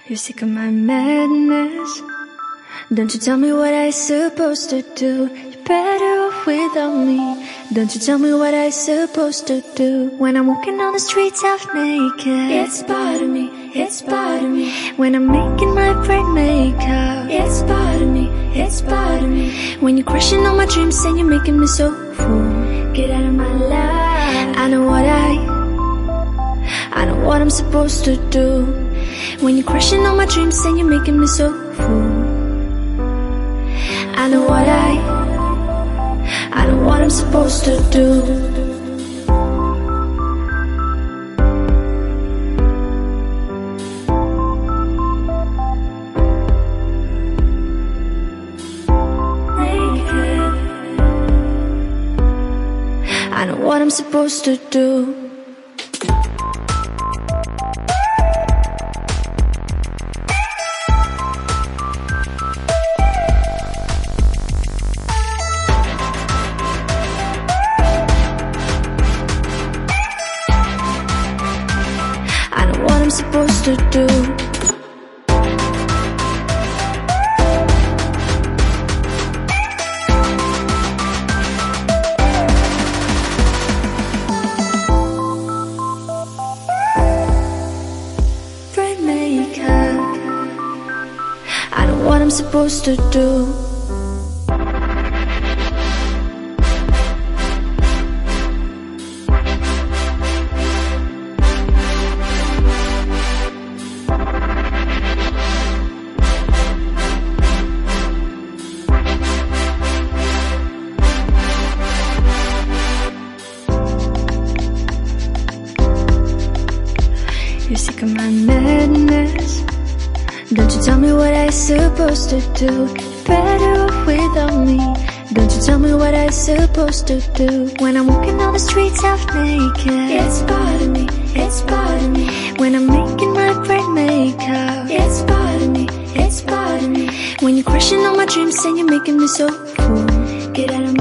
You're sick of my madness. Don't you tell me what I supposed to do. You're better off without me. Don't you tell me what I supposed to do. When I'm walking on the streets half naked, it's bothering me, it's bothering me. When I'm making my brain makeup, it's bothering me, it's bothering me. When you're crushing all my dreams and you're making me so full, get out of my life. I know what I'm supposed to do. When you're crushing all my dreams and you're making me so full, I know what I'm supposed to do. I know what I'm supposed to do. I know what I'm supposed to do. I know what I'm supposed to do. You're sick of my madness. Don't you tell me what I supposed to do. You're better off without me. Don't you tell me what I supposed to do. When I'm walking on the streets half naked, it's bothering me, it's bothering me. When I'm making my brain makeup, it's bothering me, it's bothering me. When you're crushing all my dreams and you're making me so full, get out of